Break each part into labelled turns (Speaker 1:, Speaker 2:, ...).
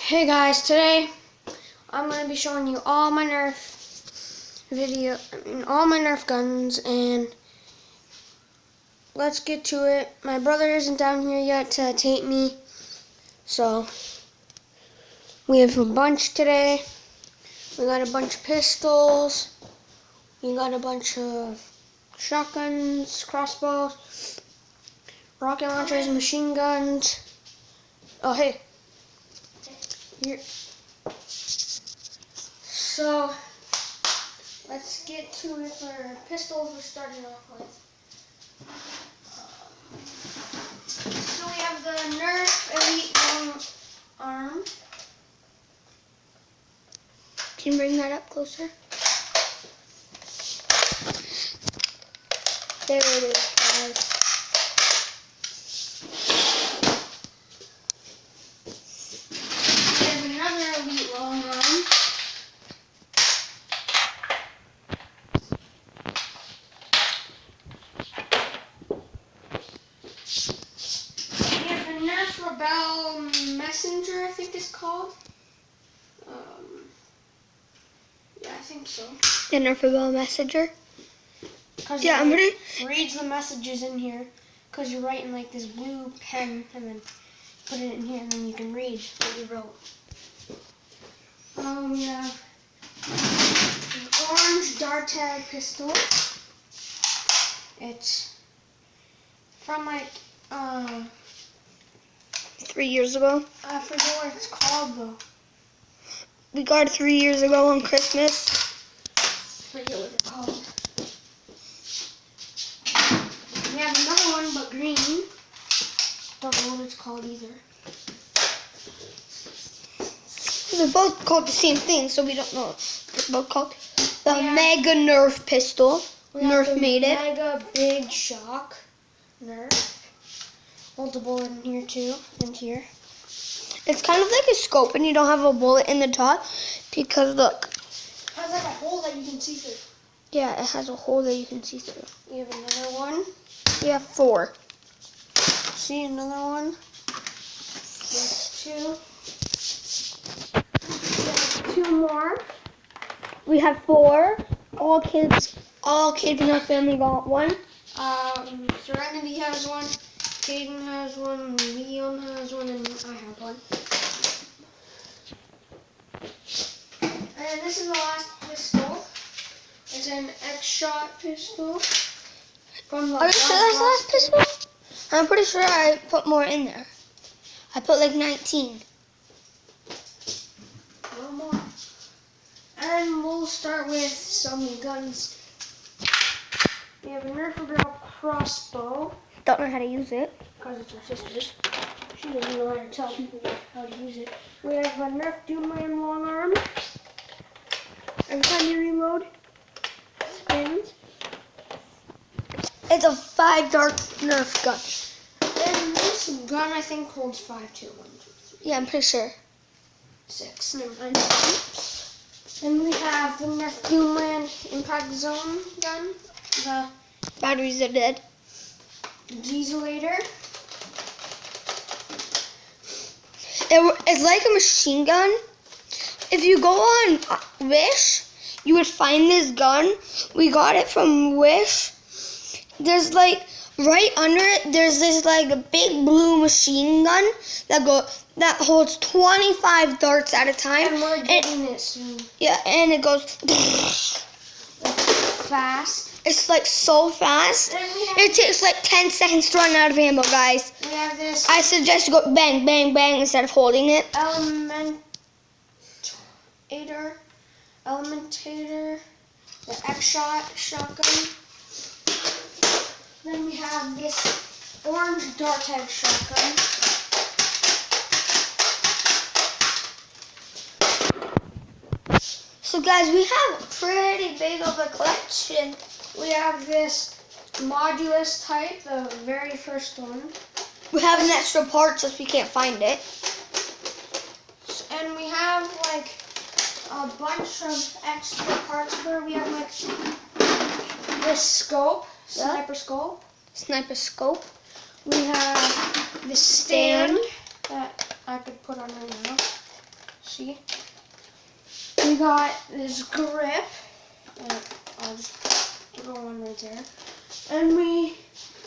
Speaker 1: Hey guys, today I'm going to be showing you all my Nerf all my Nerf guns, and let's get to it. My brother isn't down here yet to tape me, so we have a bunch today. We got a bunch of pistols, we got a bunch of shotguns, crossbows, rocket launchers, machine guns. Oh hey. Here. So let's get to it. For pistols, we're starting off with. So we have the Nerf Elite Long Arm. Can you bring that up closer? There it is, guys. Elite long arm. We have the Nerf Rebel Messenger, I think it's called. Yeah, I think so.
Speaker 2: The Nerf Rebel Messenger?
Speaker 1: Yeah, I'm ready. Reads the messages in here, because you're writing like this blue pen, and then put it in here, and then you can read what you wrote. We have an orange dart tag pistol. It's from like
Speaker 2: 3 years ago.
Speaker 1: I forget what it's called though.
Speaker 2: We got it 3 years ago on Christmas.
Speaker 1: I forget what it's called. We have another one but green. Don't know what it's called either.
Speaker 2: They're both called the same thing, so we don't know what they're both called. The Mega Nerf pistol. Nerf made it.
Speaker 1: Mega Big Shock Nerf. Hold a bullet in here too, and here.
Speaker 2: It's kind of like a scope, and you don't have a bullet in the top because look.
Speaker 1: It has like a hole that you can see through.
Speaker 2: Yeah, it has a hole that you can see through.
Speaker 1: We have another one.
Speaker 2: We have 4.
Speaker 1: See another one. There's 2. We have 2 more.
Speaker 2: We have 4. All kids in our family got one.
Speaker 1: Serenity has one. Caden has one. Liam has one, and I have one. And this is the last pistol. It's an X-Shot pistol. From the
Speaker 2: Are you sure that's the last pistol? I'm pretty sure I put more in there. I put like 19.
Speaker 1: No more. And we'll start with some guns. We have a Nerf Rebel crossbow.
Speaker 2: Don't know how to use it.
Speaker 1: Because it's our sister's. She doesn't know how to tell people how to use it. We have a Nerf Doomland long arm. Every time you reload, it spins.
Speaker 2: It's a 5-dart Nerf gun.
Speaker 1: And this gun, I think, holds 5 too. 1, 2, 3.
Speaker 2: Yeah, I'm pretty sure.
Speaker 1: 6. Never mind. Oops. And we have the Nerf Doomland Impact Zone gun. The
Speaker 2: Batteries are dead.
Speaker 1: Dieselator.
Speaker 2: It's like a machine gun. If you go on Wish, you would find this gun. We got it from Wish. There's like right under it. There's this like a big blue machine gun that holds 25 darts at a time.
Speaker 1: And we're getting it soon.
Speaker 2: Yeah, and it goes
Speaker 1: Fast.
Speaker 2: It's like so fast. It takes like 10 seconds to run out of ammo, guys.
Speaker 1: We have this.
Speaker 2: I suggest you go bang, bang, bang instead of holding it.
Speaker 1: Elementator, the X-Shot shotgun. Then we have this orange dart tag shotgun.
Speaker 2: So guys, we have pretty big of a collection.
Speaker 1: We have this modulus type, the very first one.
Speaker 2: We have an extra part since we can't find it.
Speaker 1: And we have like a bunch of extra parts where we have like this scope, sniper scope.
Speaker 2: Sniper scope.
Speaker 1: We have this stand that I could put on right now. See? We got this grip. I'll just throw one right there. And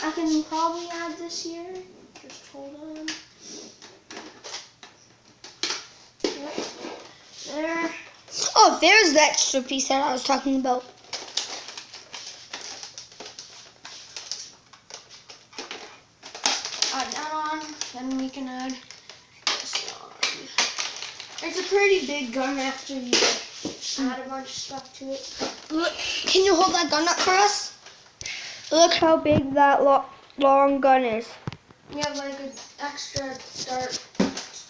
Speaker 1: I can probably add this here. Just hold on. Yep. There.
Speaker 2: Oh, there's the extra piece that I was talking about.
Speaker 1: Add that on. Then we can add this on. It's a pretty big gun after you add a bunch of stuff to it.
Speaker 2: Look, can you hold that gun up for us? Look how big that long gun is.
Speaker 1: We have like an extra dart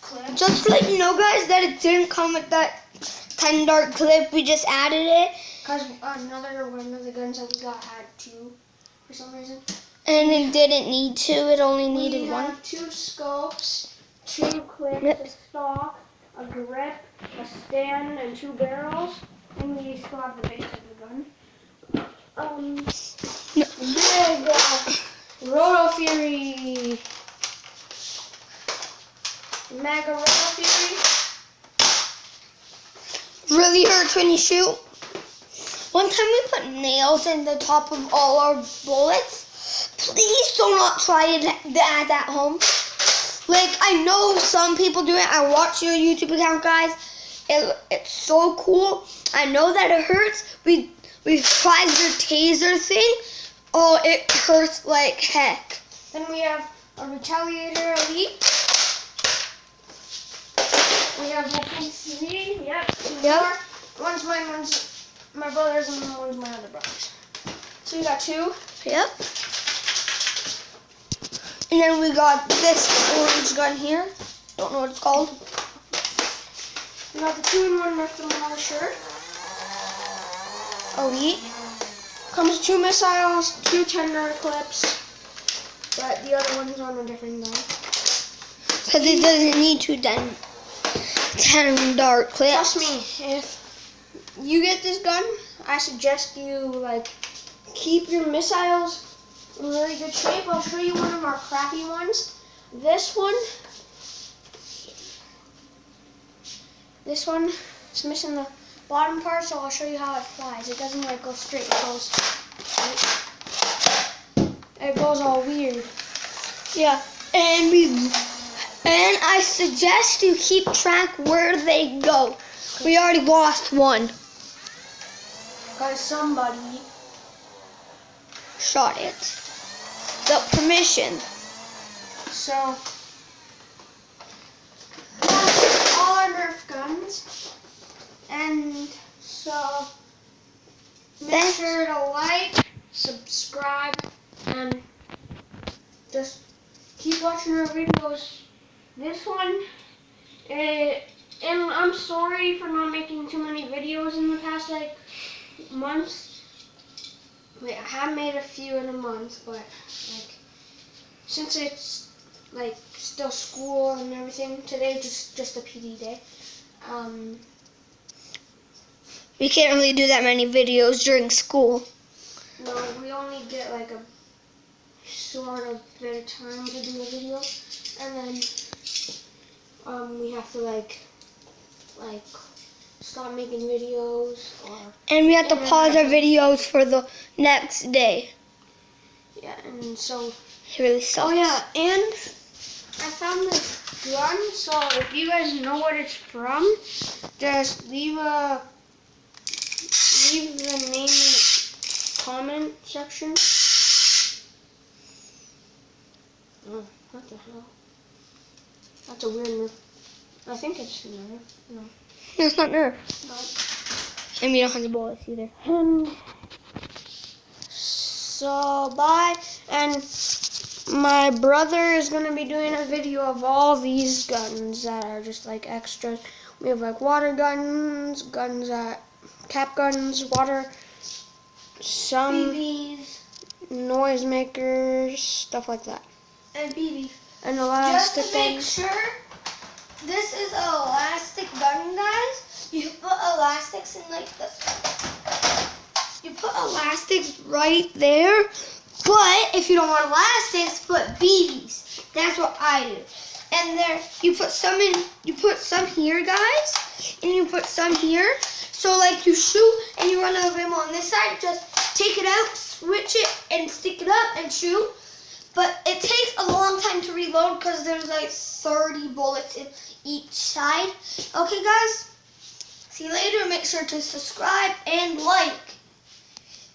Speaker 1: clip.
Speaker 2: Just to let you know, guys, that it didn't come with that 10 dart clip. We just added it.
Speaker 1: Because another one of the guns that we got had two for some reason.
Speaker 2: And it didn't need two. It only needed
Speaker 1: We
Speaker 2: one.
Speaker 1: have 2 scopes, 2 clips, a stock, a grip, a stand, and 2 barrels. And we still have the base of the gun. Big Roto Fury. Mega Roto Fury.
Speaker 2: Really hurts when you shoot. One time we put nails in the top of all our bullets. Please do not try that at home. Like, I know some people do it. I watch your YouTube account, guys. It's so cool. I know that it hurts. We've tried the taser thing. Oh, it hurts like heck.
Speaker 1: Then we have a Retaliator Elite. We have hopefully 3. Yep. 2
Speaker 2: Yep.
Speaker 1: more. One's mine, one's my brother's, and one's my other brother's. So we got 2.
Speaker 2: Yep. And then we got this orange gun here. Don't know what it's called.
Speaker 1: We got the 2-in-1 Nerf shirt.
Speaker 2: Elite.
Speaker 1: Comes with 2 missiles, 2 10-dart clips, but the other one's on a different gun.
Speaker 2: Because it doesn't need 10 dart clips.
Speaker 1: Trust me, if you get this gun, I suggest you like keep your missiles in really good shape. I'll show you one of our crappy ones. This one is missing the bottom part, so I'll show you how it flies. It doesn't like go straight, it goes all weird.
Speaker 2: Yeah, and I suggest you keep track where they go. We already lost one.
Speaker 1: Because somebody
Speaker 2: Shot it. Without permission.
Speaker 1: So, that's all our Nerf guns. And so, make sure to like, subscribe, and just keep watching our videos. This one, and I'm sorry for not making too many videos in the past month. Wait, I have made a few in a month, but since it's still school and everything, today just a PD day.
Speaker 2: We can't really do that many videos during school.
Speaker 1: No, we only get a sort of bit of time to do a video, and then we have to stop making videos
Speaker 2: And we have to pause our videos for the next day.
Speaker 1: Yeah, and so
Speaker 2: It really sucks.
Speaker 1: oh yeah, and I found this gun, so if you guys know what it's from, just leave the name in the comment section. Oh, what the hell? That's a weird Nerf. I think it's Nerf. No.
Speaker 2: No, it's not Nerf.
Speaker 1: No.
Speaker 2: And we don't have the bullets either.
Speaker 1: So, bye. And my brother is going to be doing a video of all these guns that are just extras. We have water guns, cap guns, water, some
Speaker 2: BBs.
Speaker 1: noisemakers, stuff like that.
Speaker 2: And BBs.
Speaker 1: And
Speaker 2: Just
Speaker 1: elastic
Speaker 2: to make
Speaker 1: guns.
Speaker 2: sure, this is an elastic gun, guys. You put elastics in this. You put elastics right there. But if you don't want elastics, put BBs. That's what I do. and there you put some in. You put some here, guys, and you put some here. So like you shoot and you run out of ammo on this side, just take it out, switch it, and stick it up and shoot. But it takes a long time to reload because there's like 30 bullets in each side. Okay, guys. See you later. Make sure to subscribe and like.